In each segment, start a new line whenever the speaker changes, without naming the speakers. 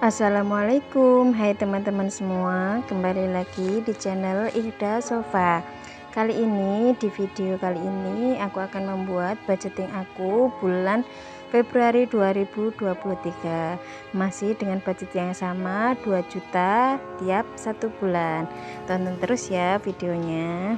Assalamualaikum, hai teman-teman semua, kembali lagi di channel Ida Sofa. Kali ini, di video kali ini aku akan membuat budgeting aku bulan Februari 2023, masih dengan budget yang sama 2 juta tiap 1 bulan. Tonton terus ya videonya.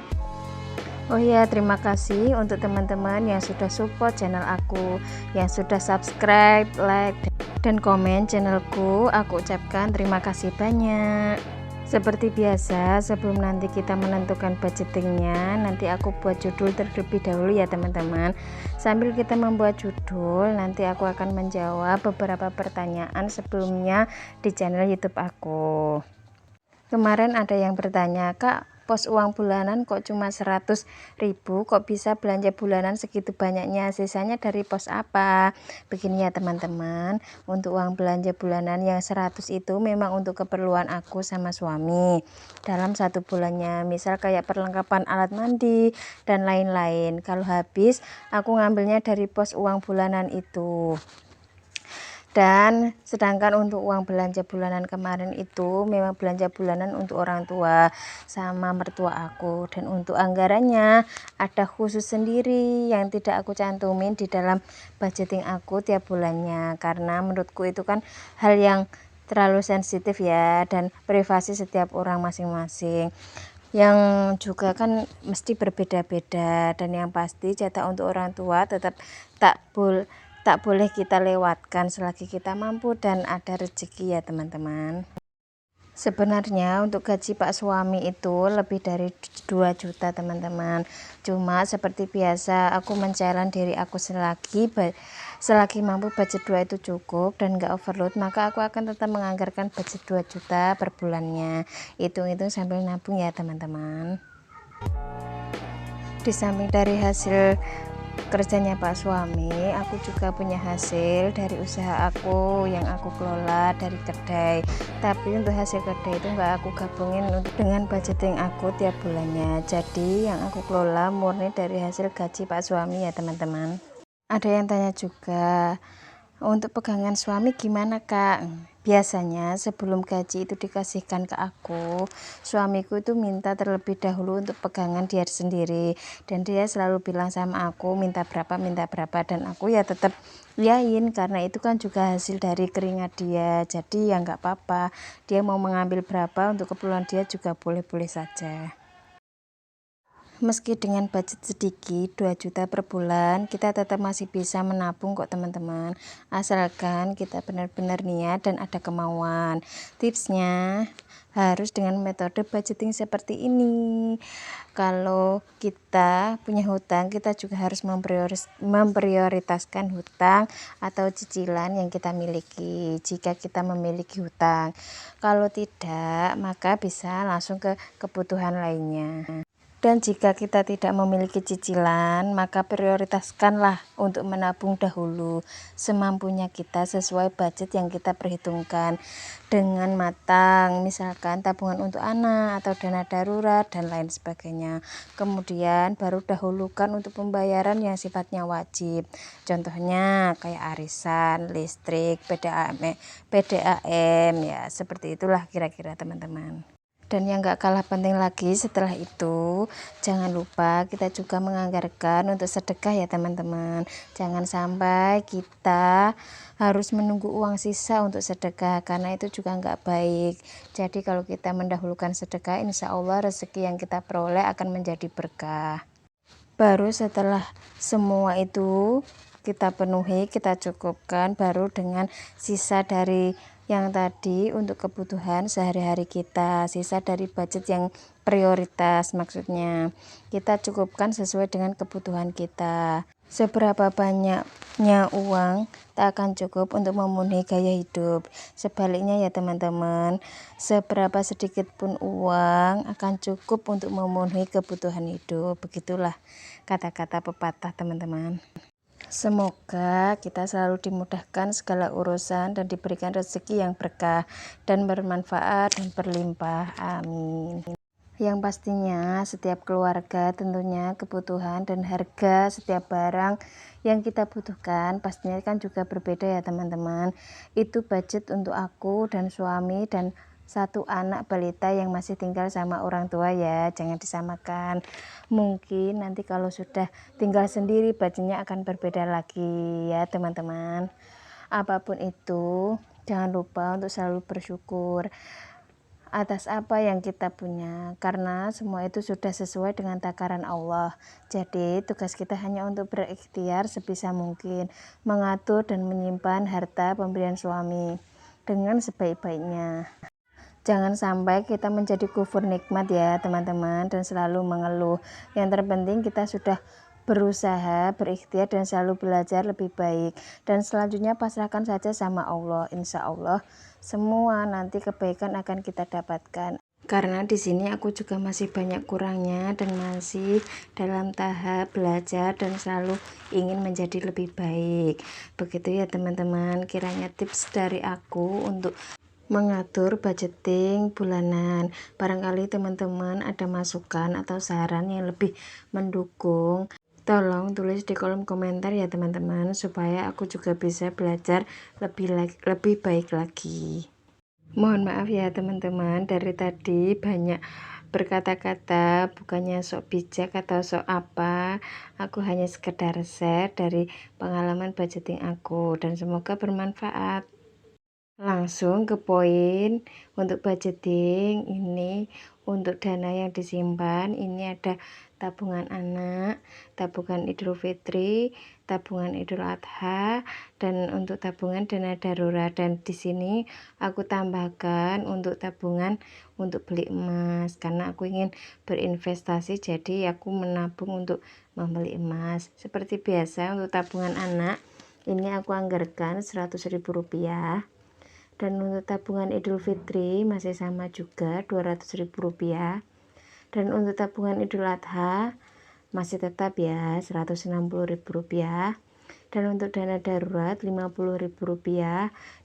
Oh ya, terima kasih untuk teman-teman yang sudah support channel aku, yang sudah subscribe, like, dan komen channelku. Aku ucapkan terima kasih banyak. Seperti biasa, sebelum nanti kita menentukan budgetingnya, nanti aku buat judul terlebih dahulu ya teman-teman. Sambil kita membuat judul, nanti aku akan menjawab beberapa pertanyaan sebelumnya di channel YouTube aku. Kemarin ada yang bertanya, Kak, pos uang bulanan kok cuma 100.000, kok bisa belanja bulanan segitu banyaknya, sisanya dari pos apa? Begini ya teman-teman, untuk uang belanja bulanan yang 100 itu memang untuk keperluan aku sama suami dalam 1 bulannya, misal kayak perlengkapan alat mandi dan lain-lain. Kalau habis, aku ngambilnya dari pos uang bulanan itu. Dan sedangkan untuk uang belanja bulanan kemarin itu memang belanja bulanan untuk orang tua sama mertua aku, dan untuk anggarannya ada khusus sendiri yang tidak aku cantumin di dalam budgeting aku tiap bulannya, karena menurutku itu kan hal yang terlalu sensitif ya, dan privasi setiap orang masing-masing yang juga kan mesti berbeda-beda. Dan yang pasti jatah untuk orang tua tetap tak boleh kita lewatkan selagi kita mampu dan ada rezeki ya teman-teman. Sebenarnya untuk gaji Pak suami itu lebih dari 2 juta teman-teman, cuma seperti biasa aku men-challenge diri aku, selagi mampu budget 2 itu cukup dan gak overload, maka aku akan tetap menganggarkan budget 2 juta per bulannya. Hitung-hitung sambil nabung ya teman-teman. Di samping dari hasil kerjanya Pak suami, aku juga punya hasil dari usaha aku yang aku kelola dari kedai. Tapi untuk hasil kedai itu enggak aku gabungin dengan budgeting aku tiap bulannya. Jadi yang aku kelola murni dari hasil gaji Pak suami ya teman-teman. Ada yang tanya juga, untuk pegangan suami gimana Kak? Biasanya sebelum gaji itu dikasihkan ke aku, suamiku itu minta terlebih dahulu untuk pegangan dia sendiri, dan dia selalu bilang sama aku minta berapa, dan aku ya tetap yain karena itu kan juga hasil dari keringat dia. Jadi ya nggak apa-apa, dia mau mengambil berapa untuk keperluan dia juga boleh-boleh saja. Meski dengan budget sedikit 2 juta per bulan, kita tetap masih bisa menabung kok teman-teman, asalkan kita benar-benar niat dan ada kemauan. Tipsnya harus dengan metode budgeting seperti ini. Kalau kita punya hutang, kita juga harus memprioritaskan hutang atau cicilan yang kita miliki jika kita memiliki hutang. Kalau tidak, maka bisa langsung ke kebutuhan lainnya. Dan jika kita tidak memiliki cicilan, maka prioritaskanlah untuk menabung dahulu semampunya kita sesuai budget yang kita perhitungkan dengan matang, misalkan tabungan untuk anak atau dana darurat dan lain sebagainya. Kemudian baru dahulukan untuk pembayaran yang sifatnya wajib, contohnya kayak arisan, listrik, PDAM ya, seperti itulah kira-kira teman-teman. Dan yang gak kalah penting lagi setelah itu, jangan lupa kita juga menganggarkan untuk sedekah ya teman-teman. Jangan sampai kita harus menunggu uang sisa untuk sedekah, karena itu juga nggak baik. Jadi kalau kita mendahulukan sedekah, insya Allah rezeki yang kita peroleh akan menjadi berkah. Baru setelah semua itu kita penuhi, kita cukupkan, baru dengan sisa dari yang tadi untuk kebutuhan sehari-hari kita, sisa dari budget yang prioritas, maksudnya kita cukupkan sesuai dengan kebutuhan kita. Seberapa banyaknya uang tak akan cukup untuk memenuhi gaya hidup. Sebaliknya ya teman-teman, seberapa sedikit pun uang akan cukup untuk memenuhi kebutuhan hidup. Begitulah kata-kata pepatah teman-teman. Semoga kita selalu dimudahkan segala urusan dan diberikan rezeki yang berkah dan bermanfaat dan berlimpah. Amin. Yang pastinya setiap keluarga tentunya kebutuhan dan harga setiap barang yang kita butuhkan pastinya kan juga berbeda ya teman-teman. Itu budget untuk aku dan suami dan satu anak balita yang masih tinggal sama orang tua ya, jangan disamakan. Mungkin nanti kalau sudah tinggal sendiri budgetnya akan berbeda lagi ya teman-teman. Apapun itu jangan lupa untuk selalu bersyukur atas apa yang kita punya, karena semua itu sudah sesuai dengan takaran Allah. Jadi tugas kita hanya untuk berikhtiar sebisa mungkin mengatur dan menyimpan harta pemberian suami dengan sebaik-baiknya. Jangan sampai kita menjadi kufur nikmat ya teman-teman, dan selalu mengeluh. Yang terpenting kita sudah berusaha, berikhtiar, dan selalu belajar lebih baik. Dan selanjutnya pasrahkan saja sama Allah. Insya Allah semua nanti kebaikan akan kita dapatkan. Karena di sini aku juga masih banyak kurangnya dan masih dalam tahap belajar dan selalu ingin menjadi lebih baik. Begitu ya teman-teman, kiranya tips dari aku untuk mengatur budgeting bulanan. Barangkali teman-teman ada masukan atau saran yang lebih mendukung, tolong tulis di kolom komentar ya teman-teman, supaya aku juga bisa belajar lebih baik lagi. Mohon maaf ya teman-teman, dari tadi banyak berkata-kata, bukannya sok bijak atau sok apa. Aku hanya sekedar share dari pengalaman budgeting aku, dan semoga bermanfaat. Langsung ke poin. Untuk budgeting ini, untuk dana yang disimpan ini ada tabungan anak, tabungan Idul Fitri, tabungan Idul Adha, dan untuk tabungan dana darurat. Dan di sini aku tambahkan untuk tabungan untuk beli emas, karena aku ingin berinvestasi, jadi aku menabung untuk membeli emas. Seperti biasa untuk tabungan anak ini aku anggarkan Rp100.000, dan untuk tabungan Idul Fitri masih sama juga Rp200.000, dan untuk tabungan Idul Adha masih tetap ya Rp160.000, dan untuk dana darurat Rp50.000,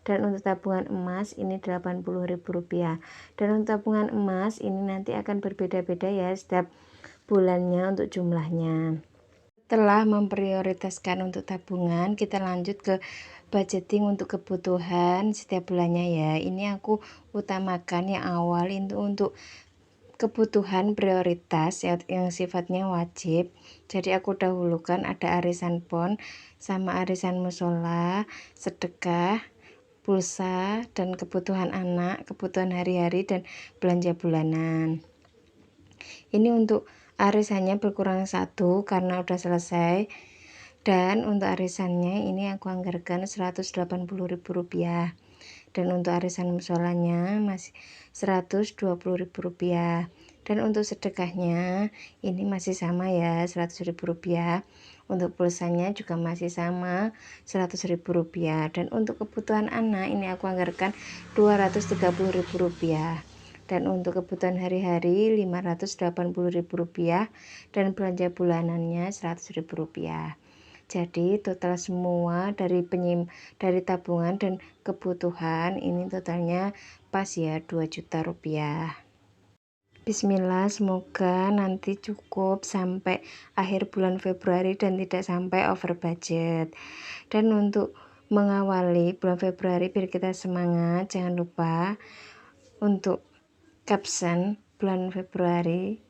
dan untuk tabungan emas ini Rp80.000. Dan untuk tabungan emas ini nanti akan berbeda-beda ya setiap bulannya untuk jumlahnya. Setelah memprioritaskan untuk tabungan, kita lanjut ke budgeting untuk kebutuhan setiap bulannya ya. Ini aku utamakan yang awal itu untuk kebutuhan prioritas yang sifatnya wajib. Jadi aku dahulukan ada arisan pon sama arisan musola, sedekah, pulsa, dan kebutuhan anak, kebutuhan hari-hari, dan belanja bulanan. Ini untuk arisannya berkurang 1 karena udah selesai, dan untuk arisannya ini aku anggarkan Rp180.000, dan untuk arisan musolanya masih Rp120.000, dan untuk sedekahnya ini masih sama ya Rp100.000, untuk pulsanya juga masih sama Rp100.000, dan untuk kebutuhan anak ini aku anggarkan Rp230.000, dan untuk kebutuhan hari-hari Rp580.000, dan belanja bulanannya Rp100.000. Jadi total semua dari tabungan dan kebutuhan ini totalnya pas ya Rp2 juta. Bismillah, semoga nanti cukup sampai akhir bulan Februari dan tidak sampai over budget. Dan untuk mengawali bulan Februari biar kita semangat, jangan lupa untuk caption bulan Februari,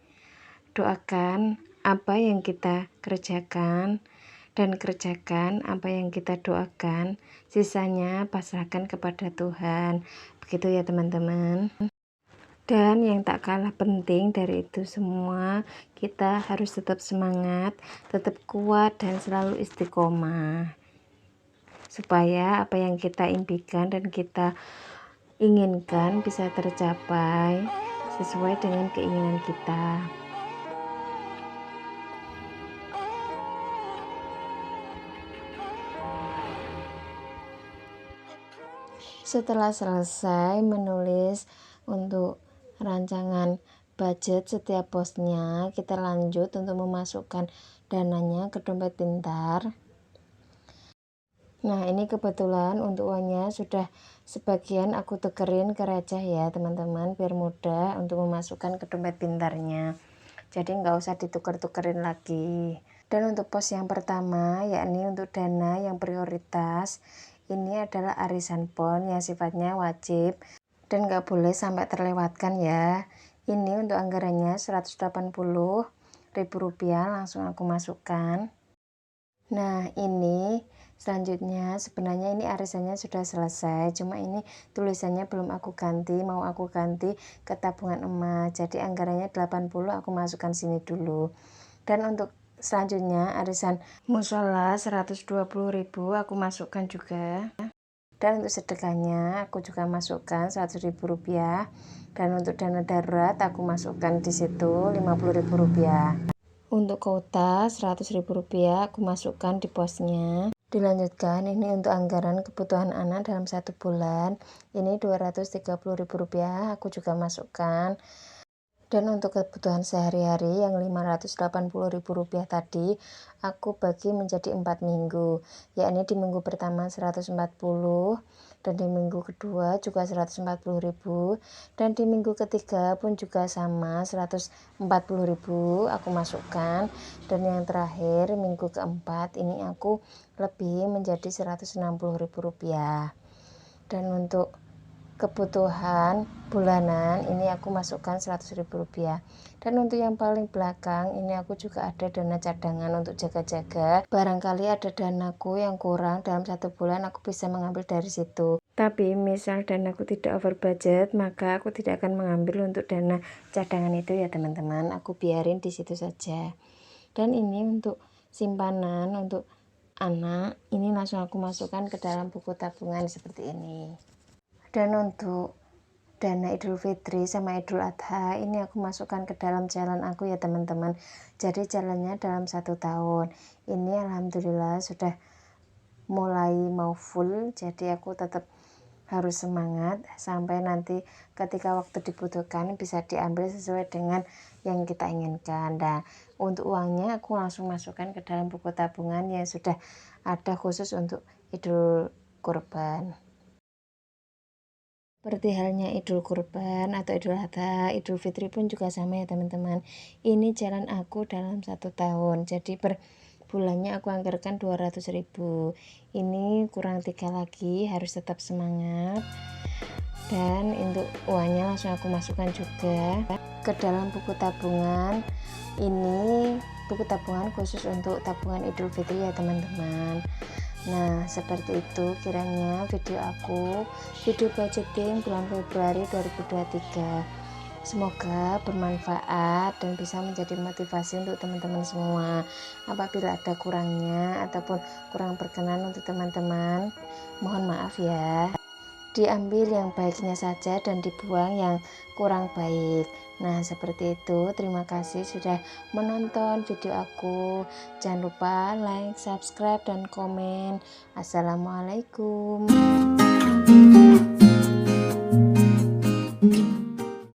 doakan apa yang kita kerjakan dan kerjakan apa yang kita doakan, sisanya pasrahkan kepada Tuhan. Begitu ya teman-teman. Dan yang tak kalah penting dari itu semua, kita harus tetap semangat, tetap kuat, dan selalu istiqomah, supaya apa yang kita impikan dan kita inginkan bisa tercapai sesuai dengan keinginan kita. Setelah selesai menulis untuk rancangan budget setiap posnya, kita lanjut untuk memasukkan dananya ke dompet pintar. Nah, ini kebetulan untuk uangnya sudah sebagian aku tukerin ke receh ya teman-teman, biar mudah untuk memasukkan ke dompet pintarnya. Jadi nggak usah ditukar-tukerin lagi. Dan untuk pos yang pertama, yakni untuk dana yang prioritas, ini adalah arisan pon yang sifatnya wajib dan nggak boleh sampai terlewatkan ya. Ini untuk anggarannya Rp180.000 langsung aku masukkan. Nah, ini selanjutnya sebenarnya ini arisannya sudah selesai, cuma ini tulisannya belum aku ganti, mau aku ganti ke tabungan emas. Jadi anggarannya 80 aku masukkan sini dulu. Dan untuk selanjutnya arisan musola 120.000 aku masukkan juga. Dan untuk sedekahnya aku juga masukkan Rp100.000. Dan untuk dana darurat aku masukkan di situ Rp50.000. Untuk kuota Rp100.000 aku masukkan di posnya. Dilanjutkan, ini untuk anggaran kebutuhan anak dalam 1 bulan, ini Rp230.000 aku juga masukkan. Dan untuk kebutuhan sehari-hari yang Rp580.000 tadi, aku bagi menjadi 4 minggu, yakni di minggu pertama 140, dan di minggu kedua juga 140.000, dan di minggu ketiga pun juga sama 140.000 aku masukkan, dan yang terakhir minggu keempat ini aku lebih menjadi Rp160.000. Dan untuk kebutuhan bulanan ini aku masukkan Rp100.000. Dan untuk yang paling belakang ini aku juga ada dana cadangan untuk jaga-jaga, barangkali ada danaku yang kurang dalam 1 bulan, aku bisa mengambil dari situ. Tapi misal danaku tidak over budget, maka aku tidak akan mengambil untuk dana cadangan itu ya teman-teman, aku biarin di situ saja. Dan ini untuk simpanan untuk anak, ini langsung aku masukkan ke dalam buku tabungan seperti ini. Dan untuk dana Idul Fitri sama Idul Adha ini aku masukkan ke dalam jalan aku ya teman-teman. Jadi jalannya dalam 1 tahun ini alhamdulillah sudah mulai mau full, jadi aku tetap harus semangat sampai nanti ketika waktu dibutuhkan bisa diambil sesuai dengan yang kita inginkan. Dan untuk uangnya aku langsung masukkan ke dalam buku tabungan yang sudah ada khusus untuk Idul Kurban. Seperti halnya Idul Kurban atau Idul Adha, Idul Fitri pun juga sama ya teman-teman. Ini jalan aku dalam 1 tahun. Jadi per bulannya aku anggarkan 200.000. Ini kurang 3 lagi, harus tetap semangat. Dan untuk uangnya langsung aku masukkan juga ke dalam buku tabungan. Ini buku tabungan khusus untuk tabungan Idul Fitri ya teman-teman. Nah, seperti itu kiranya video budgeting bulan Februari 2023. Semoga bermanfaat dan bisa menjadi motivasi untuk teman-teman semua. Apabila ada kurangnya ataupun kurang berkenan untuk teman-teman, mohon maaf ya. Diambil yang baiknya saja dan dibuang yang kurang baik. Nah, seperti itu. Terima kasih sudah menonton video aku. Jangan lupa like, subscribe, dan komen. Assalamualaikum.